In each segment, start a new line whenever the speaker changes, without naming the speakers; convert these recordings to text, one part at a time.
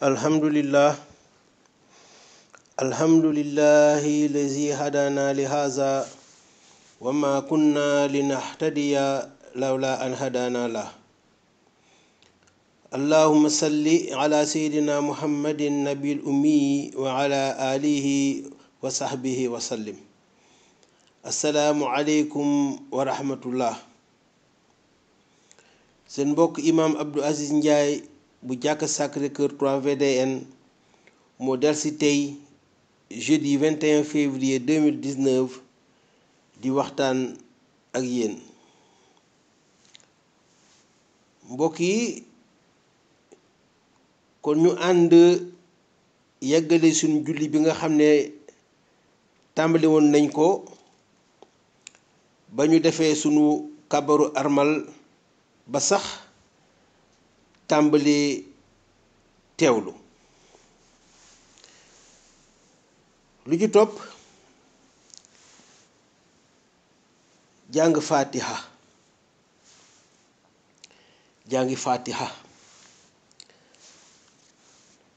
alhamdulillah alhamdulillahi lazi hadana li haza wa ma kunna linahtadiya lawla an hadana la allahumma salli ala sayyidina muhammadin nabil ummi wa ala alihi wa sahbihi wa sallim. Assalaamu aleykum wa rahmatullah. Seen mbokk imam Abdou Aziz Ndiaye bu jàkk Sacré-Cœur 3 VDN moo delsi tey jeudi 21 février 2019 di waxtaan ak yéen. mbokk yi kon ñu ànd yeggale suñu julli bi nga xam ne tàmbali woon nañ ko ba ñu defee sunu kabaru armal ba sax tàmbali teewlu. lu ci topp jàng fatiha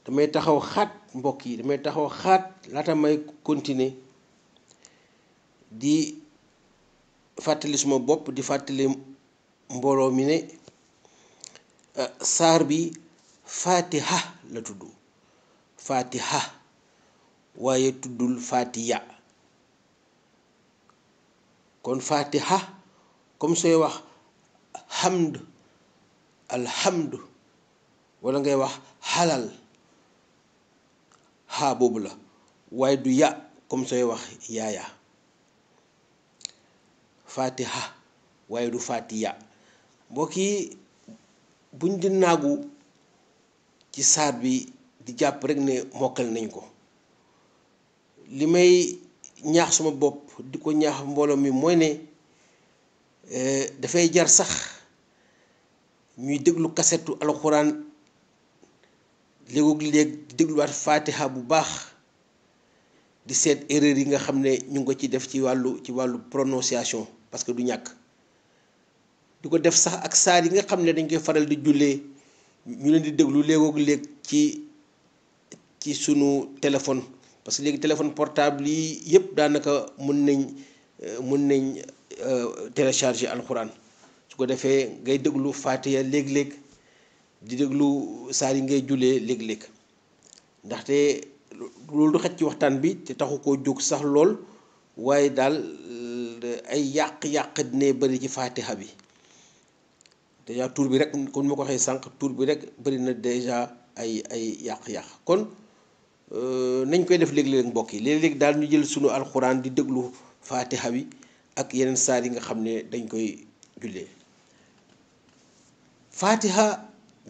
damay taxaw xaat mbokk yi laata may continuer di fàttali suma bopp di fàttali mbooloo mi ne saar bi fatiha la tudd, fatiha waaye tuddul fatiya. kon fatiha comme sooy wax hamd alhamdu wala ngay wax xalal xaa boobu la, waaye du ya comme sooy wax yaaya. fatiha waaye du fatiya. mbokk yi buñ di naagu ci saar bi di jàpp rek ne mokkal nañ ko. li may ñaax suma bopp di ko ñaax mbooloo mi mooy ne dafay jar sax ñuy déglu kasetu alxuraan léeg-léeg di dégluwaat fatiha bu baax di seet erreur yi nga xam ne ñu ngi ko ci def ci wàllu prononciation, parce que du ñàkk di ko def sax ak saar yi nga xam ne dañ koy faral di jullee ñu leen di déglu léeg ci sunu téléphone, parce que léegi téléphone portable yi yëpp daanaka mën nañ télécharger alxuraan. su ko defee ngay déglu fatiha léeg-léeg di déglu saar yi ngay jullee léeg-léeg, ndaxte loolu du xaj ci waxtaan bi te taxu koo jóg sax lool, waaye daal ay yàq-yàq dina bëri ci fatiha bi. déjà tur bi rek comme ma ko waxee sànq, tur bi rek bëri na déjà ay yàq-yàq. kon nañ koy def léeg-léeg mbokk yi, léeg-léeg daal ñu jël sunu alxuraan di déglu fatiha bi ak yeneen saar yi nga xam ne dañ koy jullee.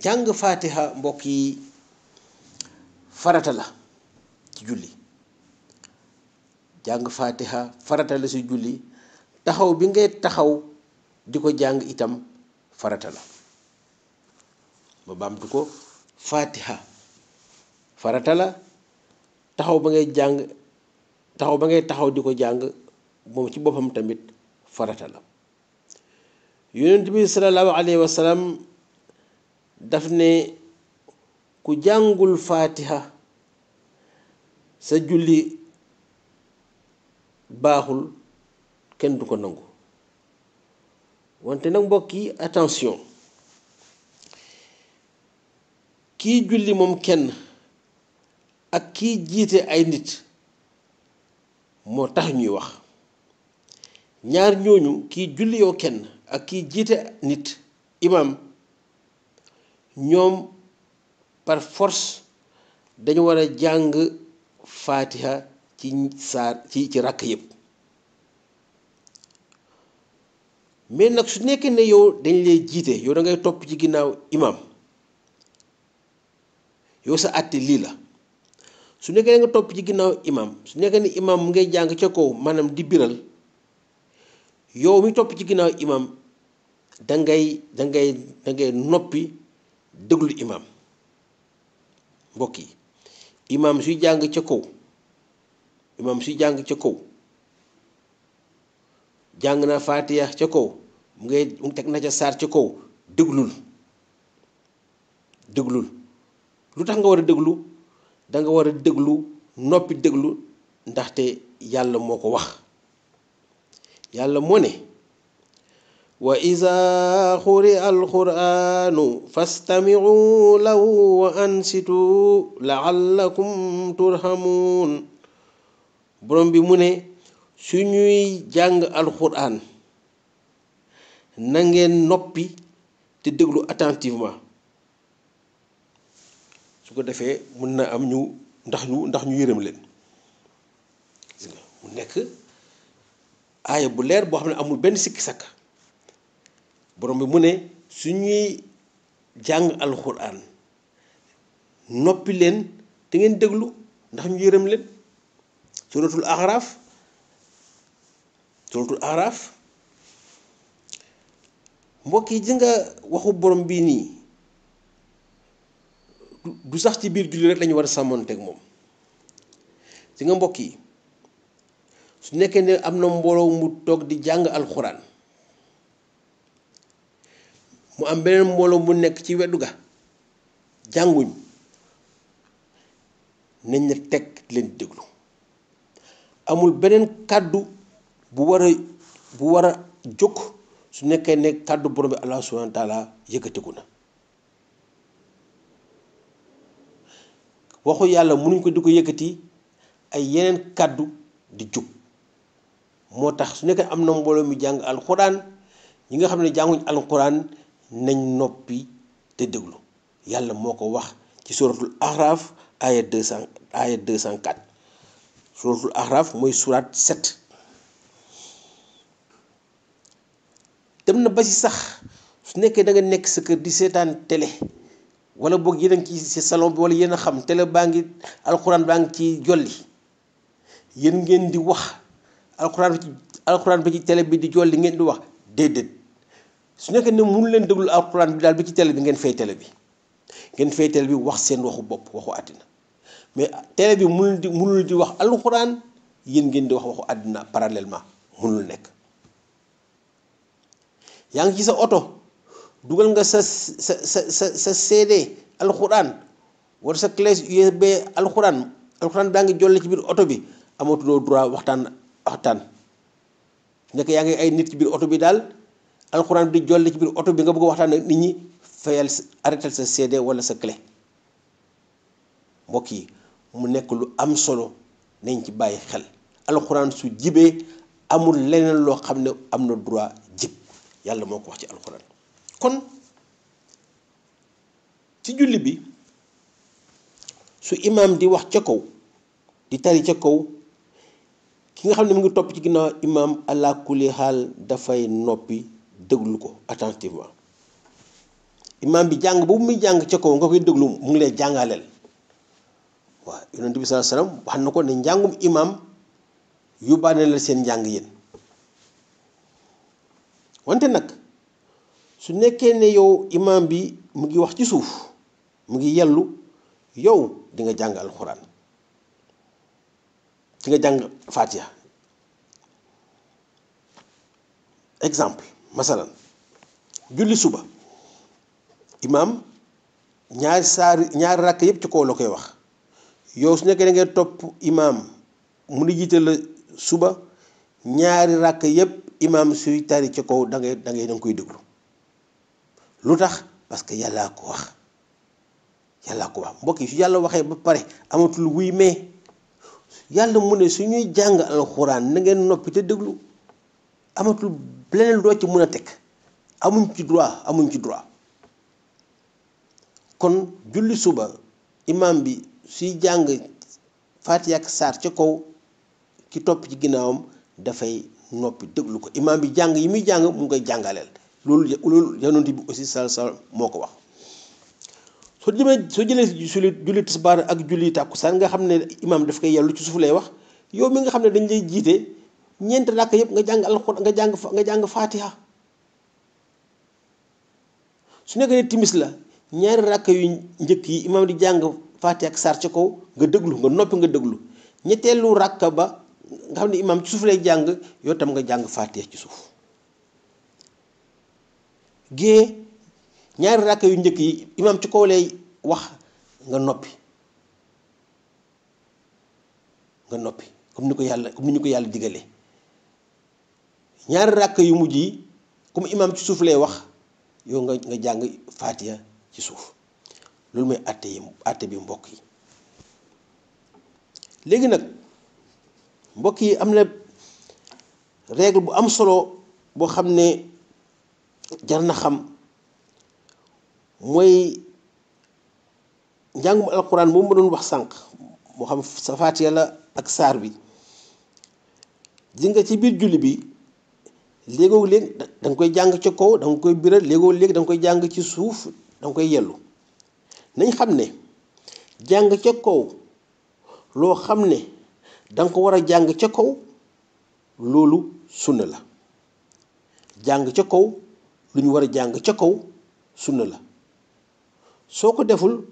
jàng fatiha mbokk yi farata la ci julli. jàng fatiha farata la ci julli. taxaw bi ngay taxaw di ko jàng itam farata la. ma baamtu ko, fatiha farata la. taxaw ba ngay taxaw di ko jàng moom ci boppam tamit farata la. yonent bi sallallahu alayhi wa sallam daf ne ku jàngul fatiha sa julli baaxul, kenn du ko nangu. wante nag mbokk yi attention, kii julli moom kenn ak kii jiite ay nit moo tax ñuy wax. ñaar ñooñu, kii julli yoo kenn ak kii jiite nit, imam, ñoom par force dañu war a jàng fatiha ci rakk yépp. mais nag su nekkee ne yow dañ lay jiite, yow da ngay topp ci ginnaaw imam, yow sa àtte lii la. su nekkee nga topp ci ginnaaw imam, su nekkee ne imam mu ngay jàng ca kaw maanaam di biral, yow mi topp ci ginnaaw imam dangay noppi déglu imam. mbokk yi, imam suy jàng ca kaw, jàng na fatiha ca kaw, mu teg na ca saar ca kaw, déglul lu tax nga war a déglu da nga war a déglu noppi déglu ndaxte yàlla moo ko wax yàlla moo ne wa iza xuri alquranu fastamiu lahu wa ansitu laallakum turhamun borom bi mu ne su ñuy jàng alquran na ngeen noppi te déglu attentivement su ko defee mun na am ñu ndax ñu yërëm leen gis nga mu nekk aaya bu leer boo xam ne amul benn sikki sakka borom bi mu ne su ñuy jàng alxuraan noppi leen te ngeen déglu ndax ñu yërëm leen suratul Araf mbokk yi ji nga waxu borom bii nii du sax ci biir julli rek lañu war a sàmmoonteeg moom ci nga mbokk yi su nekkee ne am na mbooloo mu toog di jàng alxuraan mu am beneen mbooloo mu nekk ci weddu ga jànguñ nañ na teg leen déglu amul beneen kàddu bu war a jóg su nekkee ne kàddu borom bi Allah subhanahu wa taala yëkkatiku na waxu yàlla mënuñ ko di ko yëkkati ay yeneen kàddu di jóg moo tax su nekkee am na mbooloo mi jàng alxuraan ñi nga xam ne jànguñ alxuraan nañ noppi te déglu yàlla moo ko wax ci suratul Araf aya 204 suratul Araf mooy surat 7 dem na ba ci sax su nekkee da nga nekk sa kër di seetaan télé wala boog yéen a ngi ci salon bi wala yéen a xam télé baa ngi alxuraan baa ngi ci jolli yéen ngeen di wax alxuraan bi ci télé bi di jolli ngeen di wax déedéet su nekkee ne mënu leen déglu alxuraan bi daal bi ci télé bi ngeen fay télé bi wax seen waxu bopp waxu àddina mais télé bi mënul di wax alxuraan yéen ngeen di wax waxu àddina parallèlement mënul nekk yaa ngi ci sa oto dugal nga sa CD alxuraan wala sa clé USB alxuraan baa ngi jolle ci biir oto bi amatuloo droit waxtaan nekk yaa ngi ay nit ci biir oto bi daal alxuraan bi di jolle ci biir oto bi nga bëgg a waxtaan ak nit ñi fayal arrêtal sa CD wala sa clé mbokk yi mu nekk lu am solo nañ ci bàyyi xel alxuraan su jibee amul leneen loo xam ne am na droit jib yàlla moo ko wax ci alxuraan kon ci julli bi su imaam di wax ca kaw di tari ca kaw ki nga xam ne mu ngi topp ci ginnaaw imaam ala kulli xaal dafay noppi déglu ko attentivement imaam bi jàng boobu muy jàng ca kaw nga koy déglu mu ngi lay jàngaleel waaw yonent bi sallallahu alayhi wasallam wax na ko ne njàngum imaam yóbbaane la seen njàng yéen wante nag su nekkee ne yow imaam bi mu ngi wax ci suuf mu ngi yellu yow di nga jàng alxuraan di nga jàng Fatiha exemple masalan julli suba imaam ñaari ràkk yépp ci kaw la koy wax yow su nekkee da ngay topp imaam mu ni jiite la suba ñaari ràkk yépp imaam suy tari ci kaw da nga koy déglu lu tax parce que yàllaa ko wax mbokk yi su yàlla waxee ba pare amatul wuy mais yàlla mu ne su ñuy jàng alxuraan na ngeen noppi te déglu amatul leneen doo ci mën a teg amuñ ci droit kon julli suba imaam bi suy jàng Faatiha ak saar ca kaw ki topp ci ginnaawam dafay noppi déglu ko imaam bi jàng yi muy jàng mu ngi koy jàngaleel loolu yonent bi aussi sallallahu moo ko wax soo jëlee julli tisbaar ak julli tàkkusaan nga xam ne imaam daf koy yellu ci suuf lay wax yow mi nga xam ne dañ lay jiite ñeent ràkk yëpp nga jàng alxuraan nga jàng Faatiha su nekkee ne timis la ñaari ràkk yu njëkk yi imaam di jàng Faatiha ak saar ca kaw nga déglu nga noppi nga déglu ñetteelu ràkk ba nga xam ne imaam ci suuf lay jàng yow tam nga jàng Faatiha ci suuf gée ñaari ràkk yu njëkk yi imaam ci kaw lay wax nga noppi comme ni ñu ko yàlla digalee ñaari ràkk yu mujj yi comme imaam ci suuf lay wax yow nga jàng faatiya ci suuf loolu mooy àtte bi mbokk yi. léegi nag mbokk yi am na règle bu am solo boo xam ne jar na xam mooy njàngum alquran moom ma doon wax sànq moo xam sa faatiya la ak saar bi di nga ci biir julli bi léegoo léeg da nga koy jàng ca kaw da nga koy biral léegoo léeg da nga koy jàng ci suuf da nga koy yellu nañ xam ne jàng ca kaw loo xam ne danga ko war a jàng ca kaw loolu sunna la jàng ca kaw lu ñu war a jàng ca kaw sunna la soo ko deful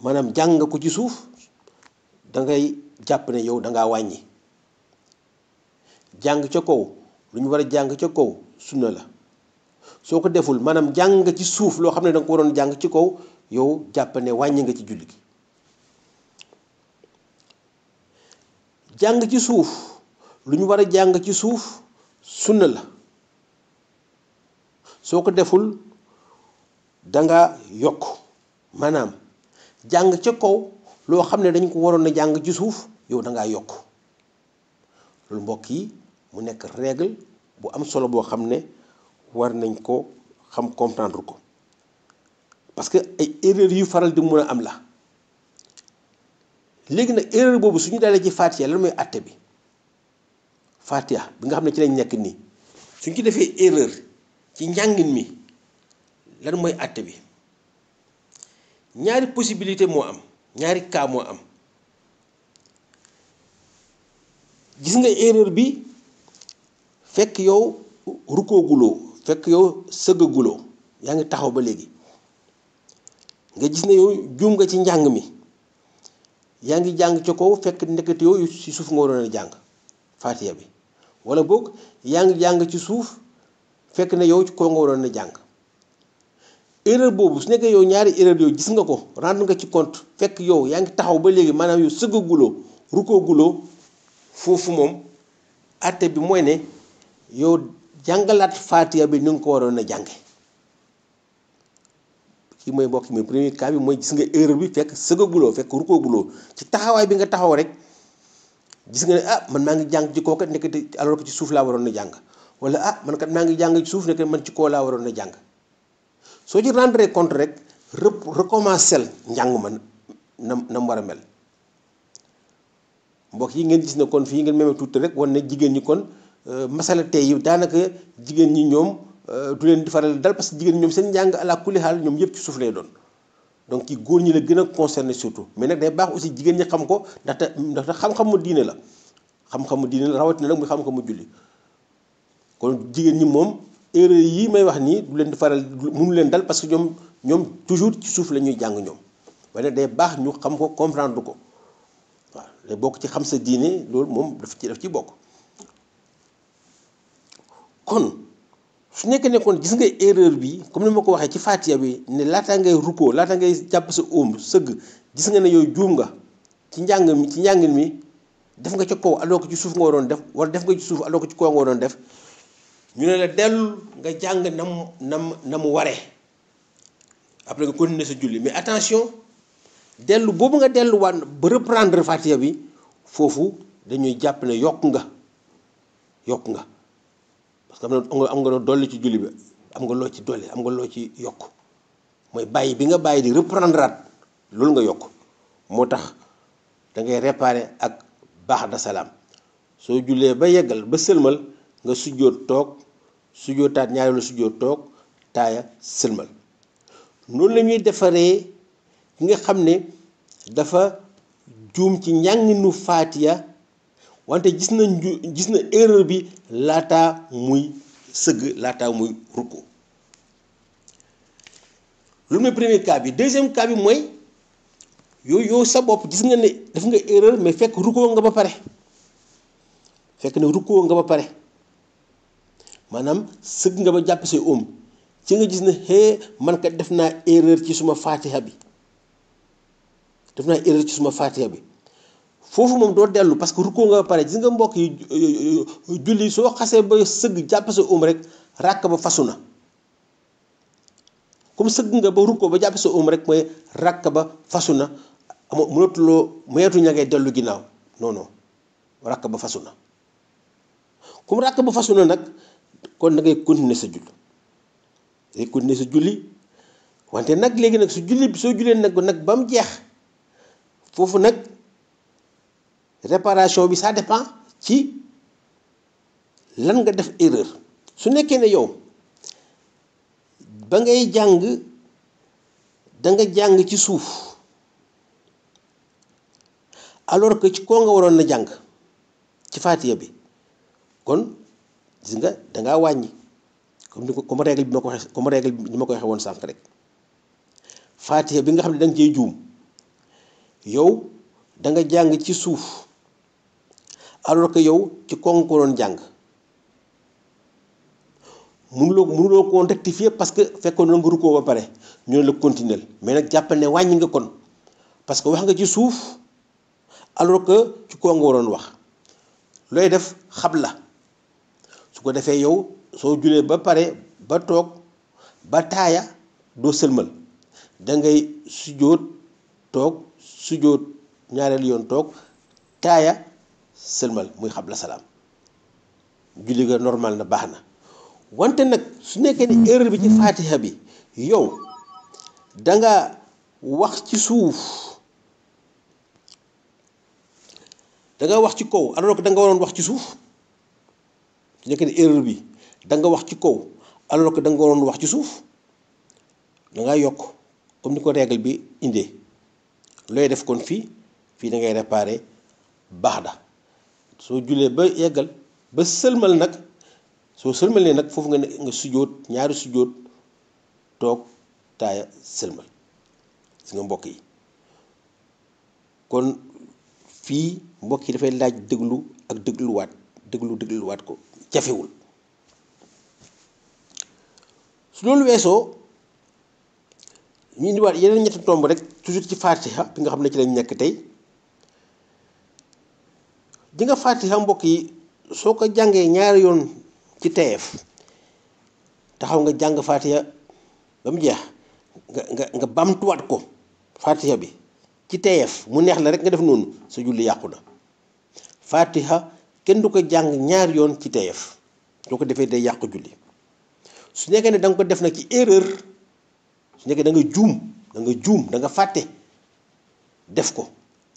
maanaam jàng nga ko ci suuf dangay jàpp ne yow dangaa wàññi jàng ca kaw lu ñu war a jàng ca kaw sunna la soo ko deful maanaam jàng nga ci suuf loo xam ne danga ko waroon jàng ci kaw yow jàpp ne wàññi nga ci julli gi jàng ci suuf lu ñu war a jàng ci suuf sunna la soo ko deful danga yokk maanaam jàng ca kaw loo xam ne dañ ko waroon a jàng ci suuf yow dangaa yokk loolu mbokk yi mu nekk règle bu am solo boo xam ne war nañ ko xam comprendre ko parce que ay erreur yu faral di mun a am la léegi nag erreur boobu suñu dalee ci Fatiha lan mooy àtte bi Fatiha bi nga xam ne ci lañ nekk nii suñ ci defee erreur ci njàngin mi lan mooy àtte bi ñaari possibilité moo am ñaari cas moo am gis nga erreur bi fekk yow rukooguloo fekk yow sëggaguloo yaa ngi taxaw ba léegi nga gis ne yow juum nga ci njàng mi yaa ngi jàng ca kaw fekk ndekete yow ci suuf nga waroon a jàng Fatiha bi wala boog yaa ngi jàng ci suuf fekk ne yow ci kaw nga waroon a jàng erreur boobu su nekkee yow ñaari erreur yooyu gis nga ko rendre nga ci compte fekk yow yaa ngi taxaw ba léegi maanaam yow sëggaguloo rukooguloo foofu moom àtte bi mooy ne yow jàngalaat Fatiha bi ni nga ko waroon a jànge kii mooy mbokk mi premier cas bi mooy gis nga erreur bi fekk sëggaguloo fekk rukooguloo ci taxawaay bi nga taxaw rek gis nga ne man maa ngi jàng ci kaw kat nekkati alors que ci suuf laa waroon a jàng wala man kat maa ngi jàng ci suuf nekkati man ci kaw laa waroon a jàng soo ci rendre compte rek recommencer njàng ma na mu war a mel mbokk yi ngeen gis ne kon fii ngeen meme tuuti rek wan ne jigéen ñi kon masala tey yi daanaka jigéen ñi ñoom du leen di faral dal parce que jigéen ñi ñoom seen njàng ala kulli xaal ñoom yëpp ci suuf lay doon donc ci góor ñi la gën a concerné surtout mais nag day baax aussi jigéen ñi xam ko ndaxte xam-xamu diine la xam-xamu diine la rawatina nag muy xam-xamu julli kon jigéen ñi moom erreur yi may wax nii du leen di faral mënu leen dal parce que ñoom toujours ci suuf la ñuy jàng ñoom waaye nag day baax ñu xam ko comprendre ko waaw day bokk ci xam sa diine loolu moom daf ci bokk kon su nekkee ne kon gis nga erreur bi comme ni ma ko waxee ci Fatiha bi ne laata ngay rukkoo laata ngay jàpp sa óom sëgg gis nga ne yow juum nga ci njàngin mi def nga ca kaw alors que ci suuf nga waroon def wala def nga ci suuf alors que ci kaw nga waroon def ñu ne la dellu nga jàng na mu waree après nga continuer sa julli mais attention dellu boobu nga delluwaat ba reprendre Fatiha bi foofu dañuy jàpp ne yokk nga parce que am nga loo dolli ci julli bi am nga loo ci dolli am nga loo ci yokk mooy bàyyi bi nga bàyyi di reprendre at loolu nga yokk moo tax da ngay réparer ak ba'da salaam soo jullee ba yeggal ba sëlmal nga sujjóot toog sujjóotaat ñaareelu sujjóot toog taaya sëlmal noonu la ñuy defaree ki nga xam ne dafa juum ci njànginu Fatiha wante gis na erreur bi laataa muy sëgg laataa muy rukku lu mooy premier cas bi deuxième cas bi mooy yow sa bopp gis nga ne def nga erreur mais fekk rukkoo nga ba pare maanaam sëgg nga ba jàpp say oom ci nga gis ne man kat def naa erreur ci suma Fatiha bi def naa erreur ci suma fatiha bi foofu moom doo dellu parce que rukkoo nga ba pare gis nga mbokk yi julli soo xasee ba sëgg jàpp sa rek ràkk ba fasu na comme sëgg nga ba rukkoo ba jàpp sa rek mooy ràkk ba fasu na mënatu ña ngay dellu ginnaaw non ràkk ba fasu na comme ràkk ba fasu na nag kon da ngay continuer sa julli wante nag léegi nag soo jullee nag ba mu jeex foofu nag réparation bi ça dépend ci lan nga def erreur su nekkee ne yow ba ngay jàng da nga jàng ci suuf alors que ci koo nga waroon na jàng ci faatiya bi kon gis nga dangaa wàññi comme règle bi ma ko waxee comme règle bi ma ko waxee woon sànq rek faatiya bi nga xam ne da nga cee juum yow da nga jàng ci suuf alors que yow ci koo nga ko waroon jàng mënuloo ko rectifier parce que fekkoon na nga rukkoo ba pare ñu ne la continuer mais nag jàppal ne wàññi nga kon parce que wax nga ci suuf alors que ci koo nga waroon wax looy def xabla su ko defee yow soo julee ba pare ba toog ba taaya doo sëlmal da ngay sujjóot toog sujjóot ñaareelu yoon toog taaya sëlmal muy xabla salaam julli ga normal na baax na wante nag su nekkee ni erreur bi ci faatiha bi yow danga wax ci suuf danga wax ci kaw alors que danga waroon wax ci suuf su nekkee ni erreur bi danga wax ci kaw alors que danga waroon wax ci suuf danga yokk comme ni ko règle bi indee looy def kon fii da ngay réparer baxda soo julee ba yeggal ba sëlmal nag soo sëlmalee nag foofu nga sujjóot ñaari sujjóot toog taaya sëlmal si nga mbokk yi kon fii mbokk yi dafay laaj déglu ak dégluwaat ko jafewul su loolu weesoo ñu indiwaat yeneen ñetti tomb rek toujours ci faatiha bi nga xam ne ci lañ nekk tey di nga faatiha mbokk yi soo ko jàngee ñaari yoon ci teyeef taxaw nga jàng faatiha ba mu jeex nga bamtuwaat ko faatiha bi ci teyeef mu neex la rek nga def noonu sa julli yàqu na faatiha kenn du ko jàng ñaari yoon ci teyeef soo ko defee day yàqu julli su nekkee ne da nga ko def nag ci erreur su nekkee da nga juum da nga fàtte def ko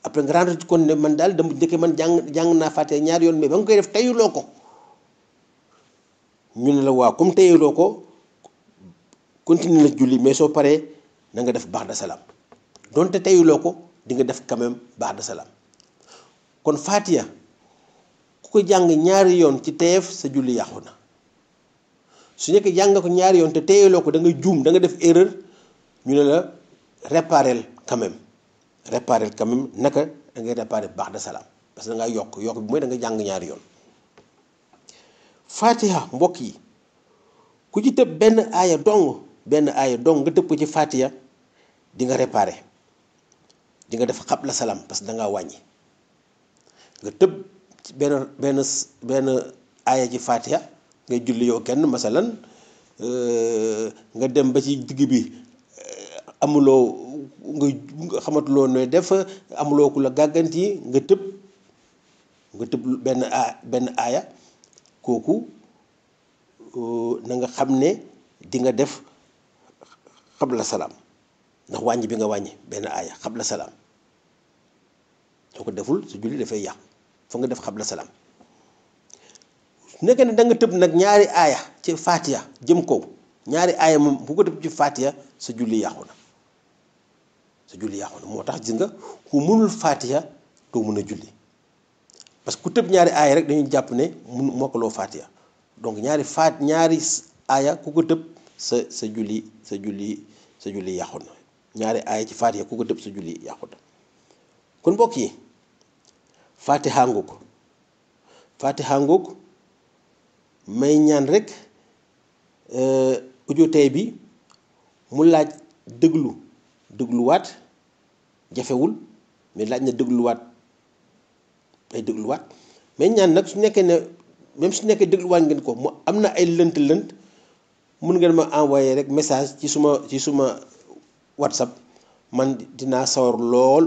après nga rendre ci kon ne man daal dama njëkkee man jàng naa faatiha ñaari yoon mais ba nga koy def teyuloo ko ñu ne la waaw comme teyuloo ko continue la julli mais soo paree na nga def ba'da salaam donte teyuloo ko di nga def quand même ba'da salaam kon faatiha ku ko jàng ñaari yoon ci teyeef sa julli yàqu na su nekkee jàng ko ñaari yoon te teyuloo ko da nga juum da nga def erreur ñu ne la réparer quand même naka da ngay réparer ba'da salaam parce que da ngaa yokk bi mooy da nga jàng ñaari yoon. Fatiha mbokk yi ku ci tëb benn aaya dong nga tëb ko ci Fatiha di nga réparer di nga def xabla salaam parce que da ngaa wàññi nga tëb ci benn aaya ci Fatiha ngay julli yow kenn masalan nga dem ba ci digg bi amuloo nga xamatuloo nooy def amuloo ku la gàgganti nga tëb benn aaya kooku na nga xam ne di nga def xabla salaam ndax wàññi bi nga wàññi benn aaya xabla salaam soo ko deful su julli dafay yàqu foog nga def xabla salaam su nekkee ne da nga tëb nag ñaari aaya ci Fatiha jëm kaw ñaari aaya moom bu ko tëb ci Fatiha sa julli yàqu na moo tax gis nga ku mënul Fatiha doo mën a julli parce que ku tëb ñaari aaya rek dañuy jàpp ne mokkaloo Fatiha donc ñaari aaya ku ko tëb sa julli yàqu na ñaari aaya ci Fatiha ku ko tëb sa julli yàqu na kon mbokk yi Fatiha ngoog may ñaan rek audio tey bi mu laaj dégluwaat jafewul mais laaj na dégluwaat ay dégluwaat mais ñaan nag su nekkee ne même su nekkee dégluwaat ngeen ko mu am na ay lënt-lënt mun ngeen ma envoyer rek message ci suma WhatsApp man dinaa sawar lool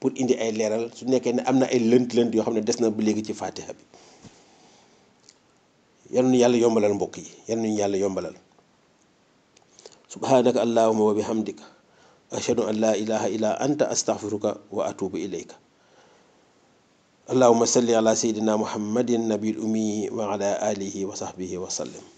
pour indi ay leeral su nekkee ne am na ay lënt-lënt yoo xam ne des na ba léegi ci Fatiha bi. yal na yàlla yombalal mbokk yi yal nañu yàlla yombalal. subhanaka allahumma wa bihamdika ashhadu an la ilaha illa anta astaghfiruka wa atubu ilayka. allahumma salli ala sayyidina muhammadin nabil ummi wa ala alihi wa sahbihi wa sallim.